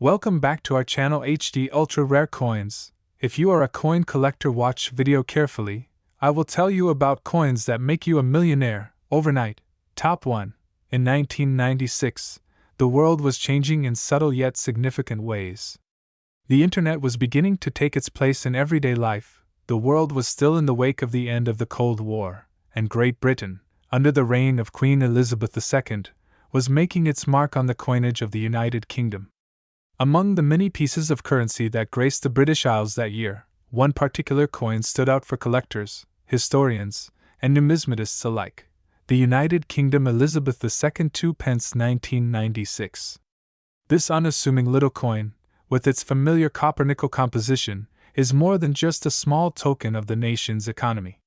Welcome back to our channel HD Ultra Rare Coins. If you are a coin collector, watch video carefully. I will tell you about coins that make you a millionaire overnight. Top 1. In 1996, the world was changing in subtle yet significant ways. The internet was beginning to take its place in everyday life. The world was still in the wake of the end of the Cold War, and Great Britain, under the reign of Queen Elizabeth II, was making its mark on the coinage of the United Kingdom. Among the many pieces of currency that graced the British Isles that year, one particular coin stood out for collectors, historians, and numismatists alike: the United Kingdom Elizabeth II Two Pence 1996. This unassuming little coin, with its familiar copper-nickel composition, is more than just a small token of the nation's economy.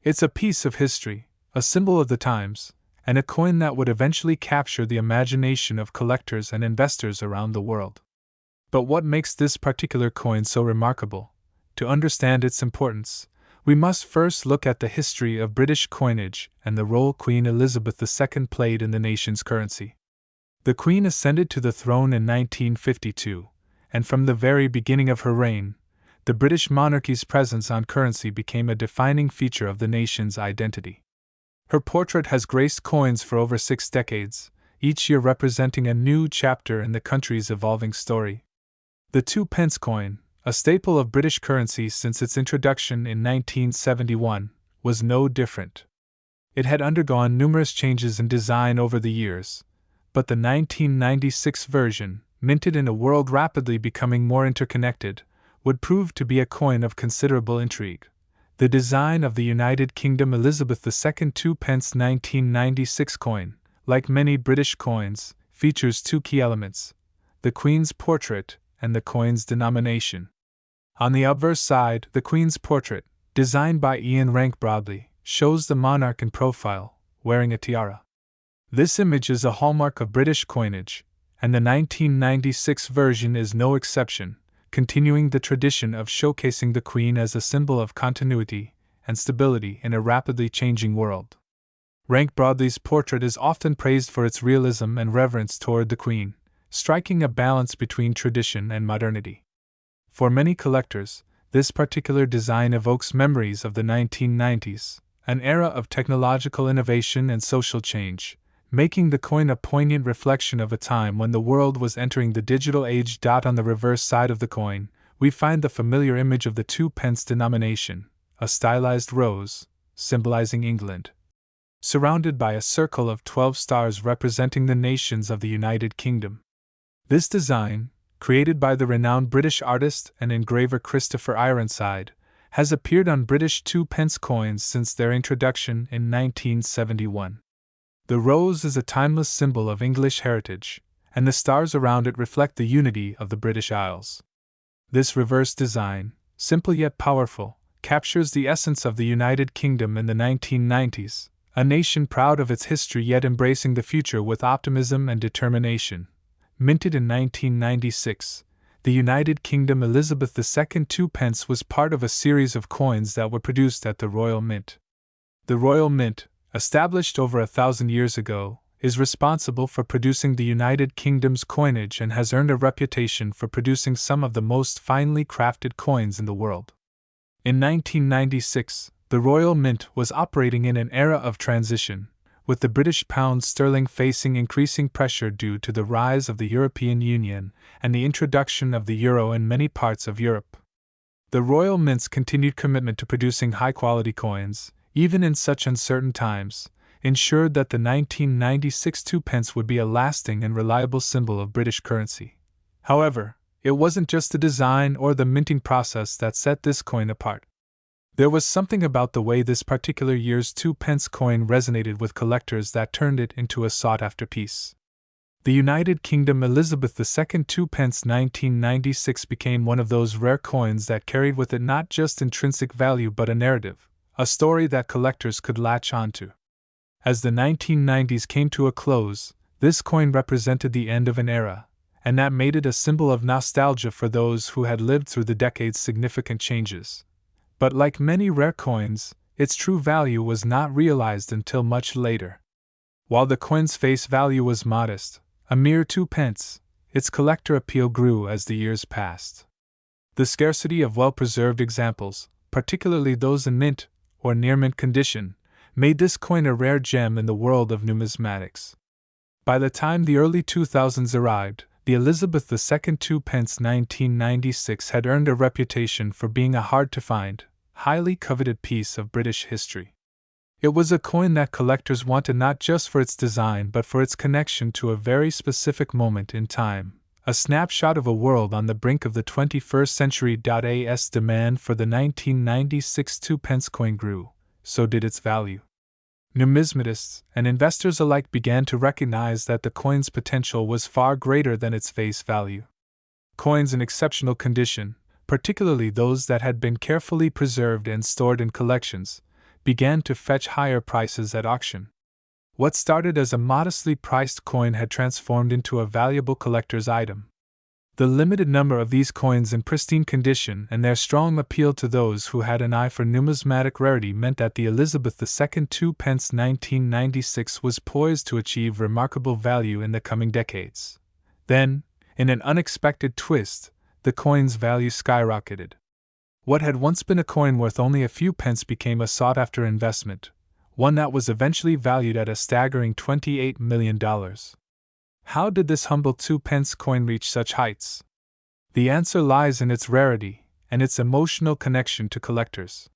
It's a piece of history, a symbol of the times, and a coin that would eventually capture the imagination of collectors and investors around the world. But what makes this particular coin so remarkable? To understand its importance, we must first look at the history of British coinage and the role Queen Elizabeth II played in the nation's currency. The Queen ascended to the throne in 1952, and from the very beginning of her reign, the British monarchy's presence on currency became a defining feature of the nation's identity. Her portrait has graced coins for over 6 decades, each year representing a new chapter in the country's evolving story. The 2-pence coin, a staple of British currency since its introduction in 1971, was no different. It had undergone numerous changes in design over the years, but the 1996 version, minted in a world rapidly becoming more interconnected, would prove to be a coin of considerable intrigue. The design of the United Kingdom Elizabeth II Two Pence 1996 coin, like many British coins, features 2 key elements: the Queen's portrait and the coin's denomination. On the obverse side, the Queen's portrait, designed by Ian Rank Broadley, shows the monarch in profile, wearing a tiara. This image is a hallmark of British coinage, and the 1996 version is no exception, continuing the tradition of showcasing the Queen as a symbol of continuity and stability in a rapidly changing world. Rank Broadley's portrait is often praised for its realism and reverence toward the Queen, striking a balance between tradition and modernity. For many collectors, this particular design evokes memories of the 1990s, an era of technological innovation and social change, making the coin a poignant reflection of a time when the world was entering the digital age. On the reverse side of the coin, we find the familiar image of the 2-pence denomination, a stylized rose, symbolizing England, surrounded by a circle of 12 stars representing the nations of the United Kingdom. This design, created by the renowned British artist and engraver Christopher Ironside, has appeared on British 2-pence coins since their introduction in 1971. The rose is a timeless symbol of English heritage, and the stars around it reflect the unity of the British Isles. This reverse design, simple yet powerful, captures the essence of the United Kingdom in the 1990s, a nation proud of its history yet embracing the future with optimism and determination. Minted in 1996, the United Kingdom Elizabeth II Two Pence was part of a series of coins that were produced at the Royal Mint. The Royal Mint, established over 1,000 years ago, is responsible for producing the United Kingdom's coinage and has earned a reputation for producing some of the most finely crafted coins in the world. In 1996, the Royal Mint was operating in an era of transition, with the British pound sterling facing increasing pressure due to the rise of the European Union and the introduction of the euro in many parts of Europe. The Royal Mint's continued commitment to producing high-quality coins, even in such uncertain times, ensured that the 1996 2-pence would be a lasting and reliable symbol of British currency. However, it wasn't just the design or the minting process that set this coin apart. There was something about the way this particular year's 2-pence coin resonated with collectors that turned it into a sought-after piece. The United Kingdom Elizabeth II Two Pence 1996 became one of those rare coins that carried with it not just intrinsic value but a narrative, a story that collectors could latch onto. As the 1990s came to a close, this coin represented the end of an era, and that made it a symbol of nostalgia for those who had lived through the decade's significant changes. But like many rare coins, its true value was not realized until much later. While the coin's face value was modest, a mere 2 pence, its collector appeal grew as the years passed. The scarcity of well-preserved examples, particularly those in mint or near-mint condition, made this coin a rare gem in the world of numismatics. By the time the early 2000s arrived, the Elizabeth II Two Pence 1996 had earned a reputation for being a hard-to-find, highly coveted piece of British history. It was a coin that collectors wanted not just for its design but for its connection to a very specific moment in time, a snapshot of a world on the brink of the 21st century. As demand for the 1996 two-pence coin grew, so did its value. Numismatists and investors alike began to recognize that the coin's potential was far greater than its face value. Coins in exceptional condition, particularly those that had been carefully preserved and stored in collections, began to fetch higher prices at auction. What started as a modestly priced coin had transformed into a valuable collector's item. The limited number of these coins in pristine condition and their strong appeal to those who had an eye for numismatic rarity meant that the Elizabeth II Two Pence 1996 was poised to achieve remarkable value in the coming decades. Then, in an unexpected twist, the coin's value skyrocketed. What had once been a coin worth only a few pence became a sought-after investment, one that was eventually valued at a staggering $28 million. How did this humble two-pence coin reach such heights? The answer lies in its rarity and its emotional connection to collectors.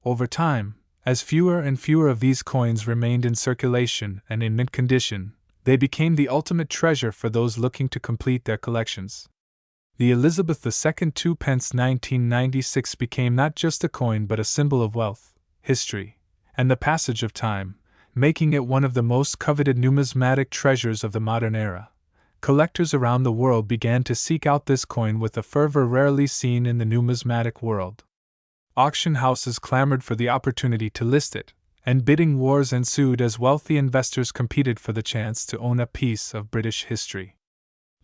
Over time, as fewer and fewer of these coins remained in circulation and in mint condition, they became the ultimate treasure for those looking to complete their collections. The Elizabeth II Two Pence 1996 became not just a coin but a symbol of wealth, history, and the passage of time, making it one of the most coveted numismatic treasures of the modern era. Collectors around the world began to seek out this coin with a fervor rarely seen in the numismatic world. Auction houses clamored for the opportunity to list it, and bidding wars ensued as wealthy investors competed for the chance to own a piece of British history.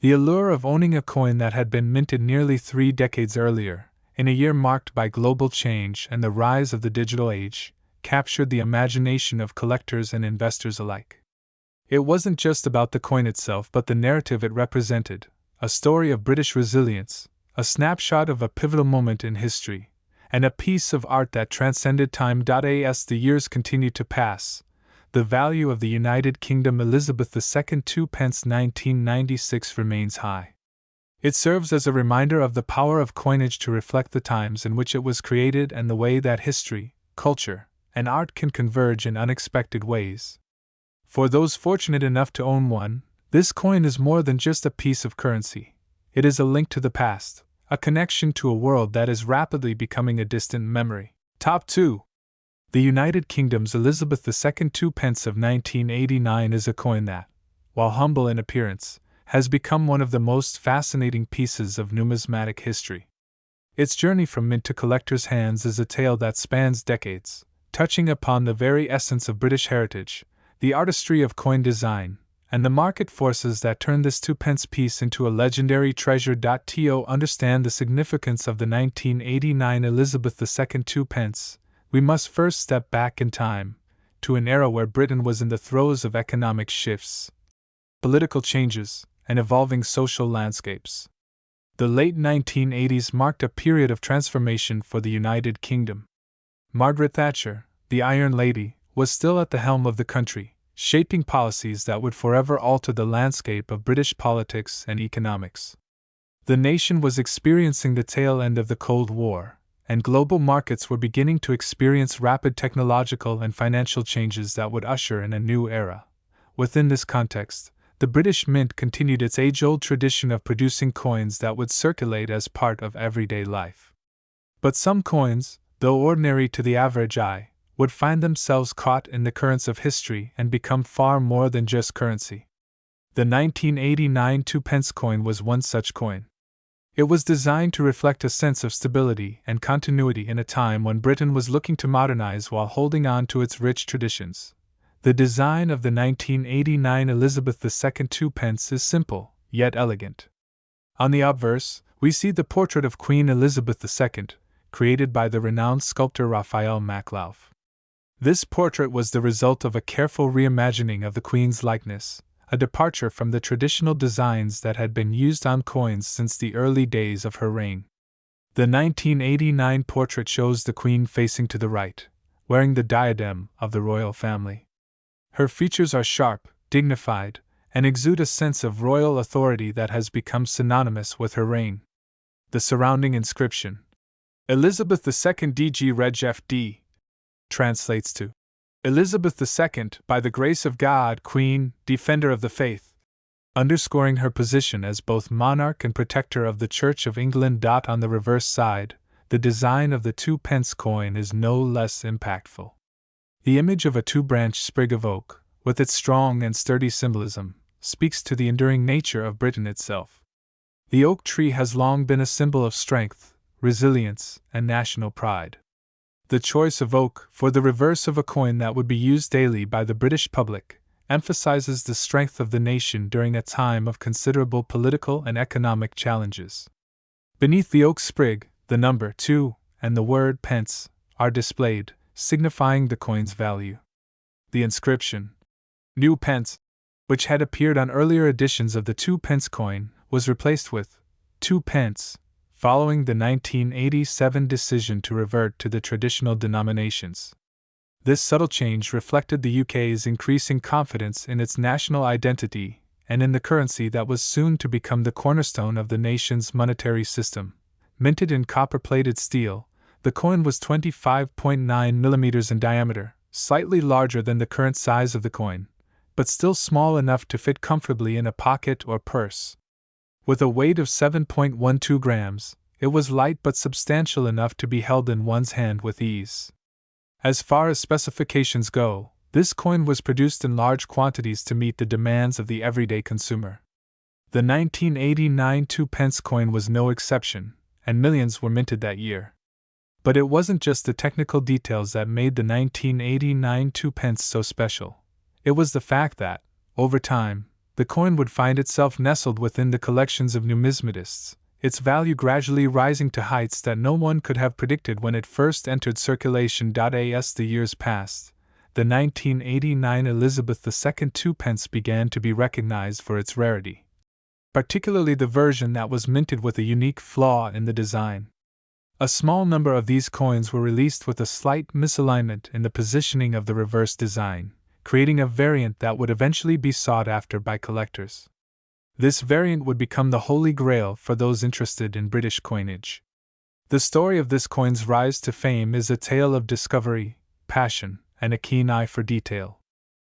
The allure of owning a coin that had been minted nearly 3 decades earlier, in a year marked by global change and the rise of the digital age, captured the imagination of collectors and investors alike. It wasn't just about the coin itself but the narrative it represented, a story of British resilience, a snapshot of a pivotal moment in history, and a piece of art that transcended time. As the years continued to pass, the value of the United Kingdom Elizabeth II Two Pence 1996 remains high. It serves as a reminder of the power of coinage to reflect the times in which it was created and the way that history, culture, and art can converge in unexpected ways. For those fortunate enough to own one, this coin is more than just a piece of currency. It is a link to the past, a connection to a world that is rapidly becoming a distant memory. Top 2. The United Kingdom's Elizabeth II Two Pence of 1989 is a coin that, while humble in appearance, has become one of the most fascinating pieces of numismatic history. Its journey from mint to collectors' hands is a tale that spans decades, touching upon the very essence of British heritage, the artistry of coin design, and the market forces that turned this two-pence piece into a legendary treasure. To understand the significance of the 1989 Elizabeth II Two Pence, we must first step back in time, to an era where Britain was in the throes of economic shifts, political changes, and evolving social landscapes. The late 1980s marked a period of transformation for the United Kingdom. Margaret Thatcher, the Iron Lady, was still at the helm of the country, shaping policies that would forever alter the landscape of British politics and economics. The nation was experiencing the tail end of the Cold War, and global markets were beginning to experience rapid technological and financial changes that would usher in a new era. Within this context, the British Mint continued its age-old tradition of producing coins that would circulate as part of everyday life. But some coins, though ordinary to the average eye, would find themselves caught in the currents of history and become far more than just currency. The 1989 two-pence coin was one such coin. It was designed to reflect a sense of stability and continuity in a time when Britain was looking to modernize while holding on to its rich traditions. The design of the 1989 Elizabeth II Two Pence is simple, yet elegant. On the obverse, we see the portrait of Queen Elizabeth II, created by the renowned sculptor Raphael Maklauf. This portrait was the result of a careful reimagining of the Queen's likeness, a departure from the traditional designs that had been used on coins since the early days of her reign. The 1989 portrait shows the Queen facing to the right, wearing the diadem of the royal family. Her features are sharp, dignified, and exude a sense of royal authority that has become synonymous with her reign. The surrounding inscription, Elizabeth II DG Reg FD, translates to Elizabeth II, by the grace of God, Queen, Defender of the Faith, underscoring her position as both monarch and protector of the Church of England. On the reverse side, the design of the 2p coin is no less impactful. The image of a two-branched sprig of oak, with its strong and sturdy symbolism, speaks to the enduring nature of Britain itself. The oak tree has long been a symbol of strength, resilience, and national pride. The choice of oak for the reverse of a coin that would be used daily by the British public emphasizes the strength of the nation during a time of considerable political and economic challenges. Beneath the oak sprig, the number 2 and the word pence are displayed, signifying the coin's value. The inscription, New Pence, which had appeared on earlier editions of the 2p coin, was replaced with 2 pence, following the 1987 decision to revert to the traditional denominations. This subtle change reflected the UK's increasing confidence in its national identity and in the currency that was soon to become the cornerstone of the nation's monetary system. Minted in copper-plated steel, the coin was 25.9 millimeters in diameter, slightly larger than the current size of the coin, but still small enough to fit comfortably in a pocket or purse. With a weight of 7.12 grams, it was light but substantial enough to be held in one's hand with ease. As far as specifications go, this coin was produced in large quantities to meet the demands of the everyday consumer. The 1989 2p coin was no exception, and millions were minted that year. But it wasn't just the technical details that made the 1989 2p so special. It was the fact that, over time, the coin would find itself nestled within the collections of numismatists, its value gradually rising to heights that no one could have predicted when it first entered circulation. As the years passed, the 1989 Elizabeth II 2p began to be recognized for its rarity, particularly the version that was minted with a unique flaw in the design. A small number of these coins were released with a slight misalignment in the positioning of the reverse design, creating a variant that would eventually be sought after by collectors. This variant would become the holy grail for those interested in British coinage. The story of this coin's rise to fame is a tale of discovery, passion, and a keen eye for detail.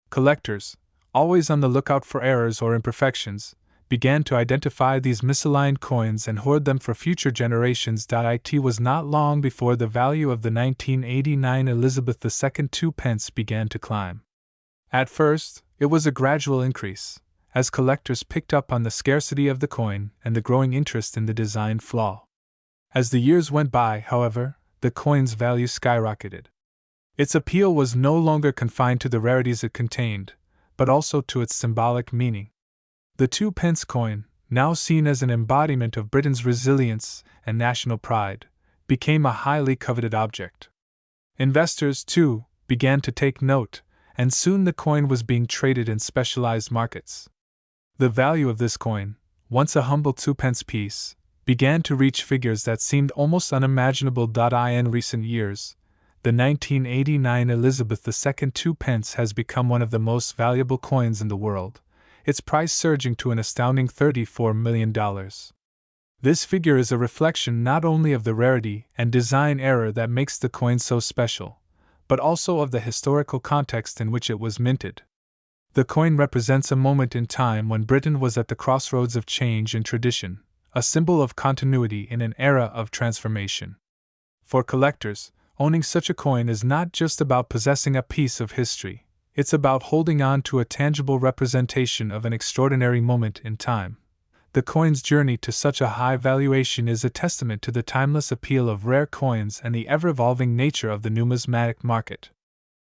Collectors, always on the lookout for errors or imperfections, began to identify these misaligned coins and hoard them for future generations. It was not long before the value of the 1989 Elizabeth II 2p began to climb. At first, it was a gradual increase, as collectors picked up on the scarcity of the coin and the growing interest in the design flaw. As the years went by, however, the coin's value skyrocketed. Its appeal was no longer confined to the rarities it contained, but also to its symbolic meaning. The 2p coin, now seen as an embodiment of Britain's resilience and national pride, became a highly coveted object. Investors, too, began to take note, and soon the coin was being traded in specialized markets. The value of this coin, once a humble 2p piece, began to reach figures that seemed almost unimaginable. In recent years, the 1989 Elizabeth II 2p has become one of the most valuable coins in the world, its price surging to an astounding $34 million. This figure is a reflection not only of the rarity and design error that makes the coin so special, but also of the historical context in which it was minted. The coin represents a moment in time when Britain was at the crossroads of change and tradition, a symbol of continuity in an era of transformation. For collectors, owning such a coin is not just about possessing a piece of history, it's about holding on to a tangible representation of an extraordinary moment in time. The coin's journey to such a high valuation is a testament to the timeless appeal of rare coins and the ever-evolving nature of the numismatic market.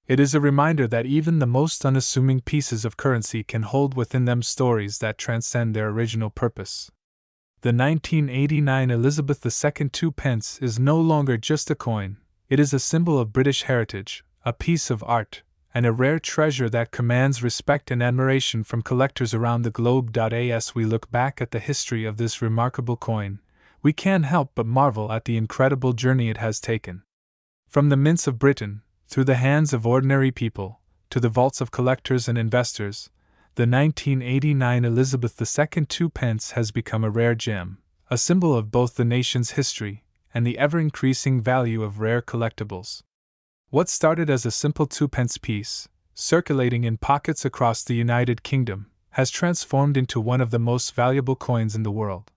It is a reminder that even the most unassuming pieces of currency can hold within them stories that transcend their original purpose. The 1989 Elizabeth II 2p is no longer just a coin, it is a symbol of British heritage, a piece of art, and a rare treasure that commands respect and admiration from collectors around the globe. As we look back at the history of this remarkable coin, we can't help but marvel at the incredible journey it has taken. From the mints of Britain, through the hands of ordinary people, to the vaults of collectors and investors, the 1989 Elizabeth II Two Pence has become a rare gem, a symbol of both the nation's history and the ever-increasing value of rare collectibles. What started as a simple 2-pence piece, circulating in pockets across the United Kingdom, has transformed into one of the most valuable coins in the world.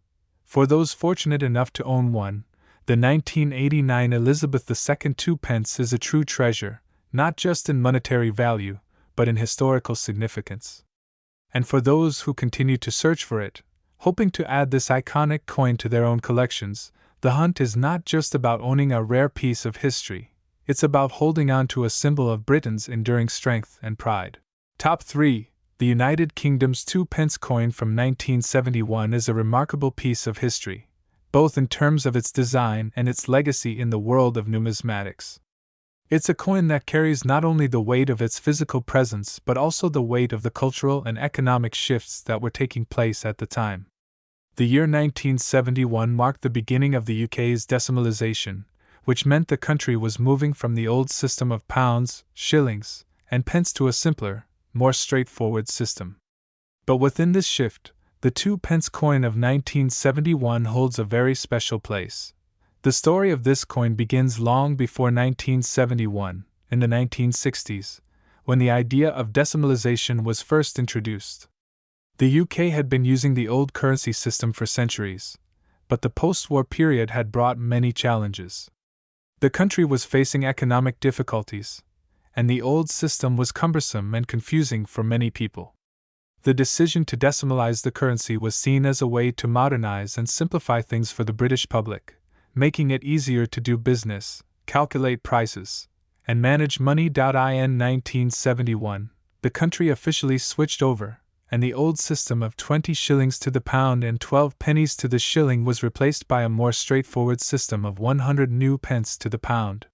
For those fortunate enough to own one, the 1989 Elizabeth II Two Pence is a true treasure, not just in monetary value, but in historical significance. And for those who continue to search for it, hoping to add this iconic coin to their own collections, the hunt is not just about owning a rare piece of history. It's about holding on to a symbol of Britain's enduring strength and pride. Top 3. The United Kingdom's 2-pence coin from 1971 is a remarkable piece of history, both in terms of its design and its legacy in the world of numismatics. It's a coin that carries not only the weight of its physical presence but also the weight of the cultural and economic shifts that were taking place at the time. The year 1971 marked the beginning of the UK's decimalisation, which meant the country was moving from the old system of pounds, shillings, and pence to a simpler, more straightforward system. But within this shift, the 2-pence coin of 1971 holds a very special place. The story of this coin begins long before 1971, in the 1960s, when the idea of decimalisation was first introduced. The UK had been using the old currency system for centuries, but the post-war period had brought many challenges. The country was facing economic difficulties, and the old system was cumbersome and confusing for many people. The decision to decimalize the currency was seen as a way to modernize and simplify things for the British public, making it easier to do business, calculate prices, and manage money. In 1971, the country officially switched over, and the old system of 20 shillings to the pound and 12 pennies to the shilling was replaced by a more straightforward system of 100 new pence to the pound.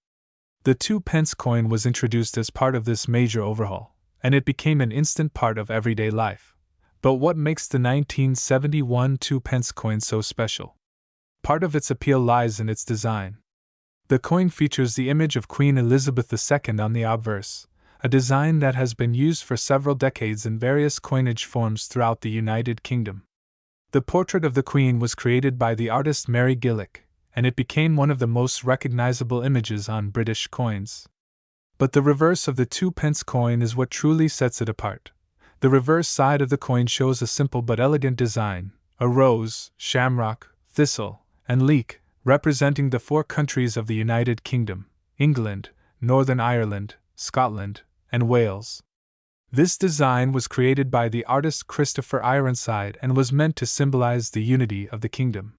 The 2-pence coin was introduced as part of this major overhaul, and it became an instant part of everyday life. But what makes the 1971 2-pence coin so special? Part of its appeal lies in its design. The coin features the image of Queen Elizabeth II on the obverse, a design that has been used for several decades in various coinage forms throughout the United Kingdom. The portrait of the Queen was created by the artist Mary Gillick, and it became one of the most recognizable images on British coins. But the reverse of the 2-pence coin is what truly sets it apart. The reverse side of the coin shows a simple but elegant design, a rose, shamrock, thistle, and leek, representing the 4 countries of the United Kingdom: England, Northern Ireland, Scotland, and Wales. This design was created by the artist Christopher Ironside and was meant to symbolize the unity of the kingdom.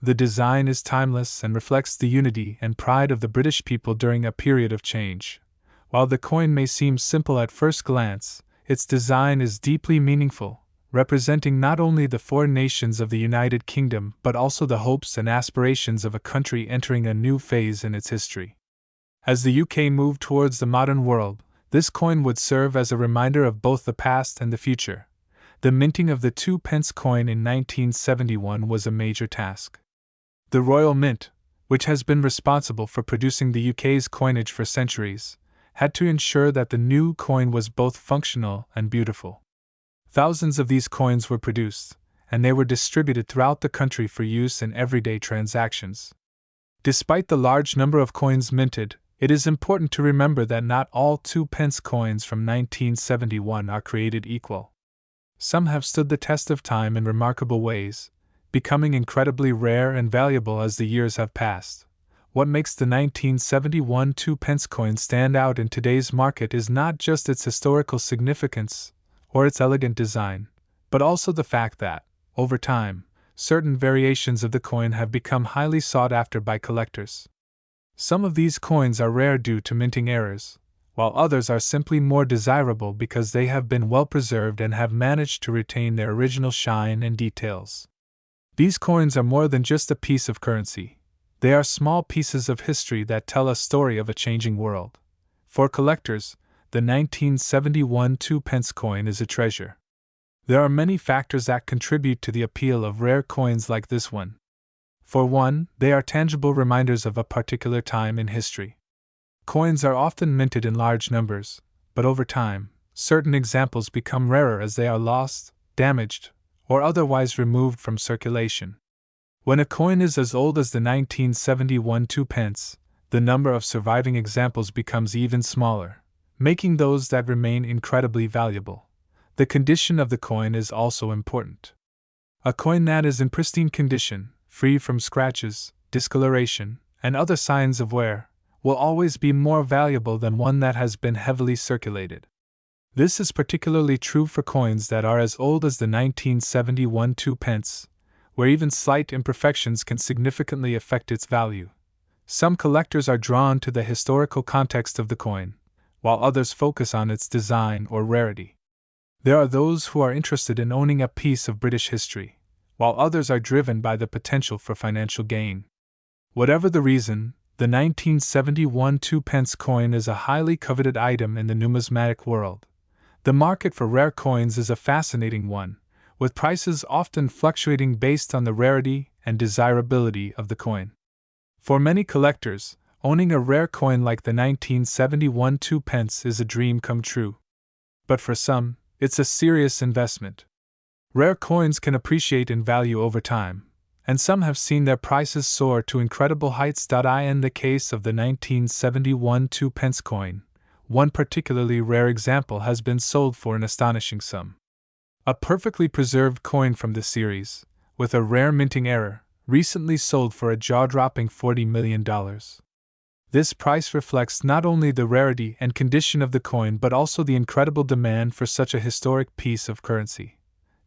The design is timeless and reflects the unity and pride of the British people during a period of change. While the coin may seem simple at first glance, its design is deeply meaningful, representing not only the 4 nations of the United Kingdom but also the hopes and aspirations of a country entering a new phase in its history. As the UK moved towards the modern world, this coin would serve as a reminder of both the past and the future. The minting of the 2-pence coin in 1971 was a major task. The Royal Mint, which has been responsible for producing the UK's coinage for centuries, had to ensure that the new coin was both functional and beautiful. Thousands of these coins were produced, and they were distributed throughout the country for use in everyday transactions. Despite the large number of coins minted, it is important to remember that not all 2-pence coins from 1971 are created equal. Some have stood the test of time in remarkable ways, becoming incredibly rare and valuable as the years have passed. What makes the 1971 2-pence coin stand out in today's market is not just its historical significance or its elegant design, but also the fact that, over time, certain variations of the coin have become highly sought after by collectors. Some of these coins are rare due to minting errors, while others are simply more desirable because they have been well preserved and have managed to retain their original shine and details. These coins are more than just a piece of currency. They are small pieces of history that tell a story of a changing world. For collectors, the 1971 2-pence coin is a treasure. There are many factors that contribute to the appeal of rare coins like this one. For one, they are tangible reminders of a particular time in history. Coins are often minted in large numbers, but over time, certain examples become rarer as they are lost, damaged, or otherwise removed from circulation. When a coin is as old as the 1971 2-pence, the number of surviving examples becomes even smaller, making those that remain incredibly valuable. The condition of the coin is also important. A coin that is in pristine condition, free from scratches, discoloration, and other signs of wear, will always be more valuable than one that has been heavily circulated. This is particularly true for coins that are as old as the 1971 2-pence, where even slight imperfections can significantly affect its value. Some collectors are drawn to the historical context of the coin, while others focus on its design or rarity. There are those who are interested in owning a piece of British history, while others are driven by the potential for financial gain. Whatever the reason, the 1971 2-pence coin is a highly coveted item in the numismatic world. The market for rare coins is a fascinating one, with prices often fluctuating based on the rarity and desirability of the coin. For many collectors, owning a rare coin like the 1971 2-pence is a dream come true. But for some, it's a serious investment. Rare coins can appreciate in value over time, and some have seen their prices soar to incredible heights. In the case of the 1971 2-pence coin, one particularly rare example has been sold for an astonishing sum. A perfectly preserved coin from the series, with a rare minting error, recently sold for a jaw-dropping $40 million. This price reflects not only the rarity and condition of the coin but also the incredible demand for such a historic piece of currency.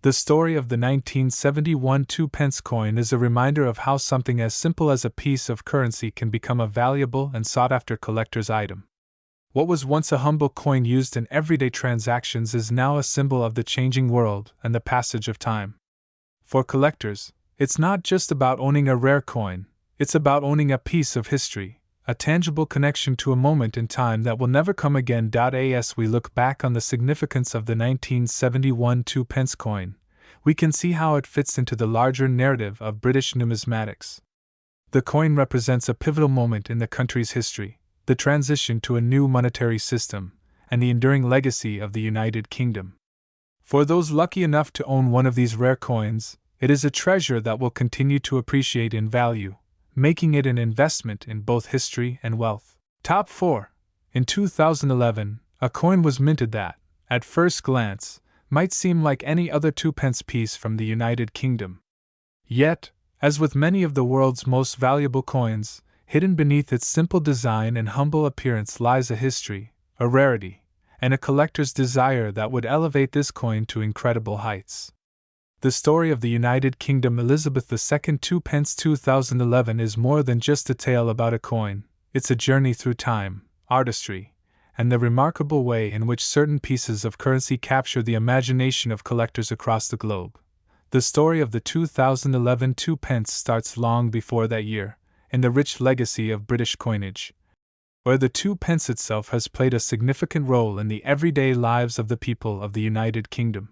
The story of the 1971 2-pence coin is a reminder of how something as simple as a piece of currency can become a valuable and sought-after collector's item. What was once a humble coin used in everyday transactions is now a symbol of the changing world and the passage of time. For collectors, it's not just about owning a rare coin, it's about owning a piece of history, a tangible connection to a moment in time that will never come again. As we look back on the significance of the 1971 2-pence coin, we can see how it fits into the larger narrative of British numismatics. The coin represents a pivotal moment in the country's history, the transition to a new monetary system, and the enduring legacy of the United Kingdom. For those lucky enough to own one of these rare coins, it is a treasure that will continue to appreciate in value, making it an investment in both history and wealth. Top 4. In 2011, a coin was minted that, at first glance, might seem like any other 2-pence piece from the United Kingdom. Yet, as with many of the world's most valuable coins, hidden beneath its simple design and humble appearance lies a history, a rarity, and a collector's desire that would elevate this coin to incredible heights. The story of the United Kingdom Elizabeth II 2-pence 2011 is more than just a tale about a coin, it's a journey through time, artistry, and the remarkable way in which certain pieces of currency capture the imagination of collectors across the globe. The story of the 2011 2-pence starts long before that year, in the rich legacy of British coinage, where the 2-pence itself has played a significant role in the everyday lives of the people of the United Kingdom.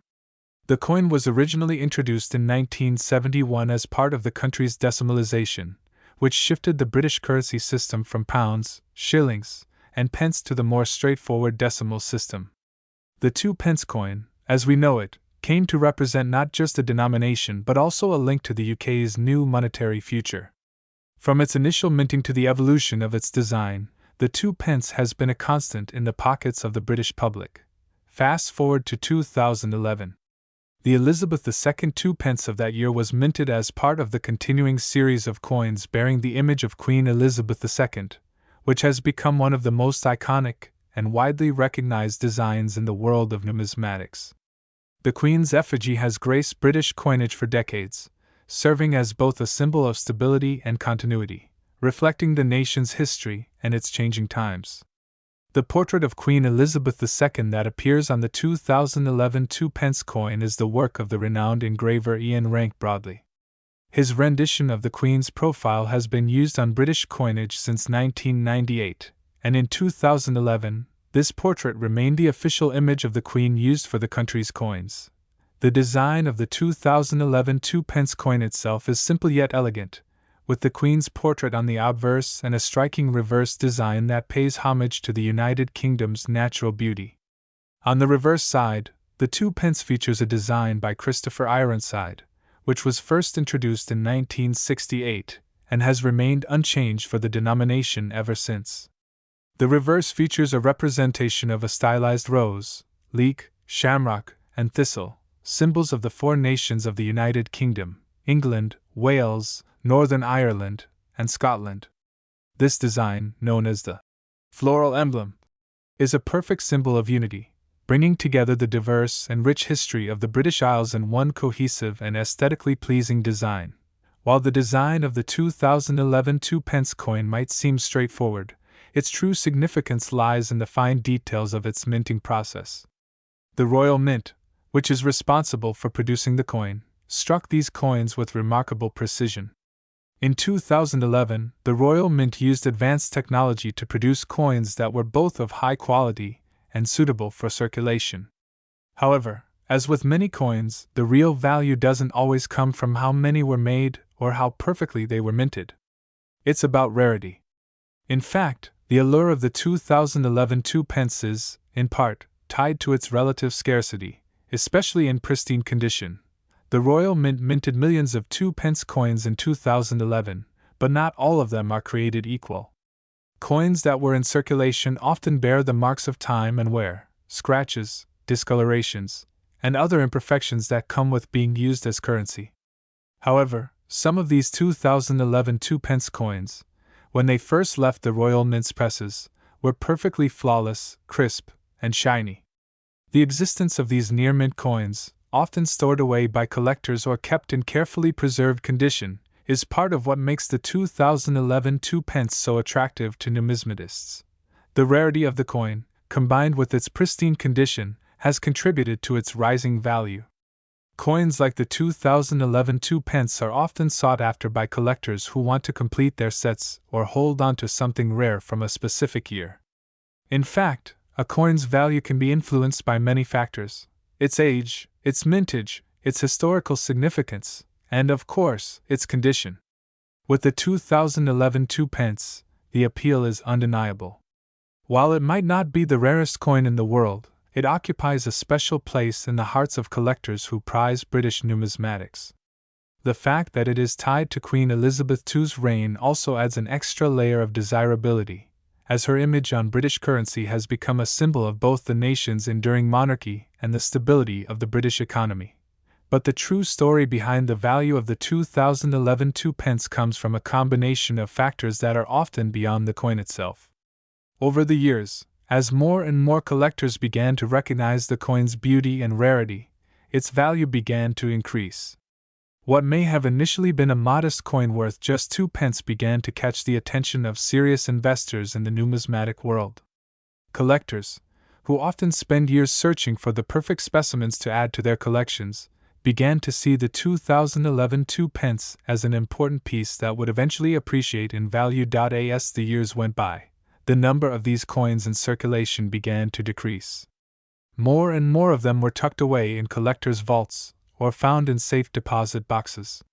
The coin was originally introduced in 1971 as part of the country's decimalisation, which shifted the British currency system from pounds, shillings, and pence to the more straightforward decimal system. The 2-pence coin, as we know it, came to represent not just a denomination but also a link to the UK's new monetary future. From its initial minting to the evolution of its design, the 2-pence has been a constant in the pockets of the British public. Fast forward to 2011. The Elizabeth II 2-pence of that year was minted as part of the continuing series of coins bearing the image of Queen Elizabeth II, which has become one of the most iconic and widely recognized designs in the world of numismatics. The Queen's effigy has graced British coinage for decades, serving as both a symbol of stability and continuity, reflecting the nation's history and its changing times. The portrait of Queen Elizabeth II that appears on the 2011 2-pence coin is the work of the renowned engraver Ian Rank Broadley. His rendition of the Queen's profile has been used on British coinage since 1998, and in 2011, This portrait remained the official image of the Queen used for the country's coins. The design of the 2011 2p coin itself is simple yet elegant, with the Queen's portrait on the obverse and a striking reverse design that pays homage to the United Kingdom's natural beauty. On the reverse side, the 2p features a design by Christopher Ironside, which was first introduced in 1968 and has remained unchanged for the denomination ever since. The reverse features a representation of a stylized rose, leek, shamrock, and thistle, symbols of the four nations of the United Kingdom: England, Wales, Northern Ireland, and Scotland. This design, known as the floral emblem, is a perfect symbol of unity, bringing together the diverse and rich history of the British Isles in one cohesive and aesthetically pleasing design. While the design of the 2011 2p coin might seem straightforward, its true significance lies in the fine details of its minting process. The Royal Mint, which is responsible for producing the coin, struck these coins with remarkable precision. In 2011, the Royal Mint used advanced technology to produce coins that were both of high quality and suitable for circulation. However, as with many coins, the real value doesn't always come from how many were made or how perfectly they were minted. It's about rarity. In fact, the allure of the 2011 2p is, in part, tied to its relative scarcity, especially in pristine condition. The Royal Mint minted millions of 2p coins in 2011, but not all of them are created equal. Coins that were in circulation often bear the marks of time and wear, scratches, discolorations, and other imperfections that come with being used as currency. However, some of these 2011 2p coins, when they first left the Royal Mint's presses, were perfectly flawless, crisp, and shiny. The existence of these near-mint coins, often stored away by collectors or kept in carefully preserved condition, is part of what makes the 2011 2p so attractive to numismatists. The rarity of the coin, combined with its pristine condition, has contributed to its rising value. Coins like the 2011 2p are often sought after by collectors who want to complete their sets or hold on to something rare from a specific year. In fact, a coin's value can be influenced by many factors: its age, its mintage, its historical significance, and of course, its condition. With the 2011 2p, the appeal is undeniable. While it might not be the rarest coin in the world, it occupies a special place in the hearts of collectors who prize British numismatics. The fact that it is tied to Queen Elizabeth II's reign also adds an extra layer of desirability, as her image on British currency has become a symbol of both the nation's enduring monarchy and the stability of the British economy. But the true story behind the value of the 2011 2p comes from a combination of factors that are often beyond the coin itself. Over the years, as more and more collectors began to recognize the coin's beauty and rarity, its value began to increase. What may have initially been a modest coin worth just 2p began to catch the attention of serious investors in the numismatic world. Collectors, who often spend years searching for the perfect specimens to add to their collections, began to see the 2011 2p as an important piece that would eventually appreciate in value. As the years went by, the number of these coins in circulation began to decrease. More and more of them were tucked away in collectors' vaults, or found in safe deposit boxes.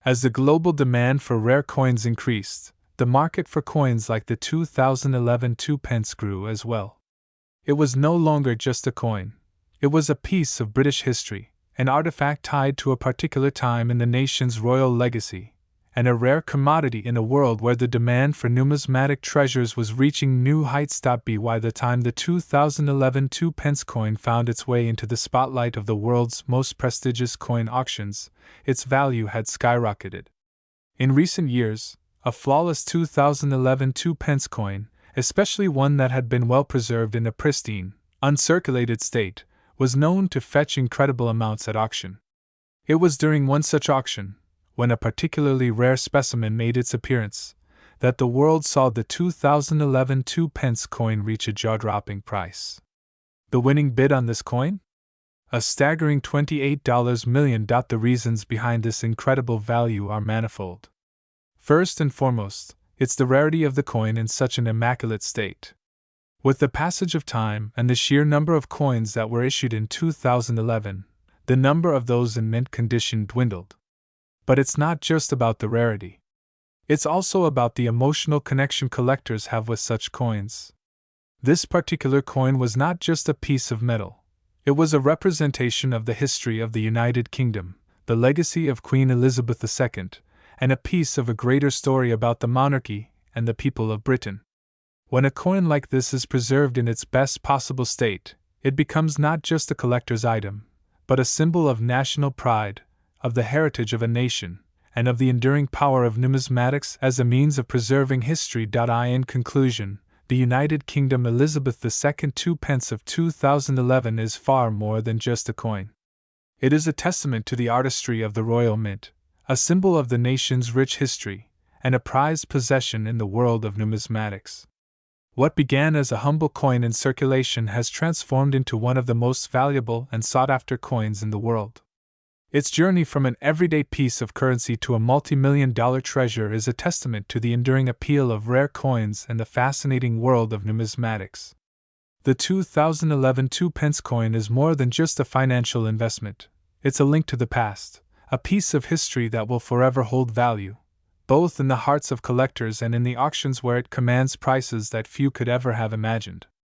As the global demand for rare coins increased, the market for coins like the 2011 2p grew as well. It was no longer just a coin. It was a piece of British history, an artifact tied to a particular time in the nation's royal legacy, and a rare commodity in a world where the demand for numismatic treasures was reaching new heights. By the time the 2011 2p coin found its way into the spotlight of the world's most prestigious coin auctions, its value had skyrocketed. In recent years, a flawless 2011 2p coin, especially one that had been well preserved in a pristine, uncirculated state, was known to fetch incredible amounts at auction. It was during one such auction, when a particularly rare specimen made its appearance, that the world saw the 2011 2p coin reach a jaw-dropping price. The winning bid on this coin? A staggering $28 million. The reasons behind this incredible value are manifold. First and foremost, it's the rarity of the coin in such an immaculate state. With the passage of time and the sheer number of coins that were issued in 2011, the number of those in mint condition dwindled. But it's not just about the rarity. It's also about the emotional connection collectors have with such coins. This particular coin was not just a piece of metal. It was a representation of the history of the United Kingdom, the legacy of Queen Elizabeth II, and a piece of a greater story about the monarchy and the people of Britain. When a coin like this is preserved in its best possible state, it becomes not just a collector's item, but a symbol of national pride, of the heritage of a nation, and of the enduring power of numismatics as a means of preserving history. In conclusion, the United Kingdom Elizabeth II Two Pence of 2011 is far more than just a coin. It is a testament to the artistry of the Royal Mint, a symbol of the nation's rich history, and a prized possession in the world of numismatics. What began as a humble coin in circulation has transformed into one of the most valuable and sought-after coins in the world. Its journey from an everyday piece of currency to a multi-million-dollar treasure is a testament to the enduring appeal of rare coins and the fascinating world of numismatics. The 2011 2-pence coin is more than just a financial investment. It's a link to the past, a piece of history that will forever hold value, both in the hearts of collectors and in the auctions where it commands prices that few could ever have imagined.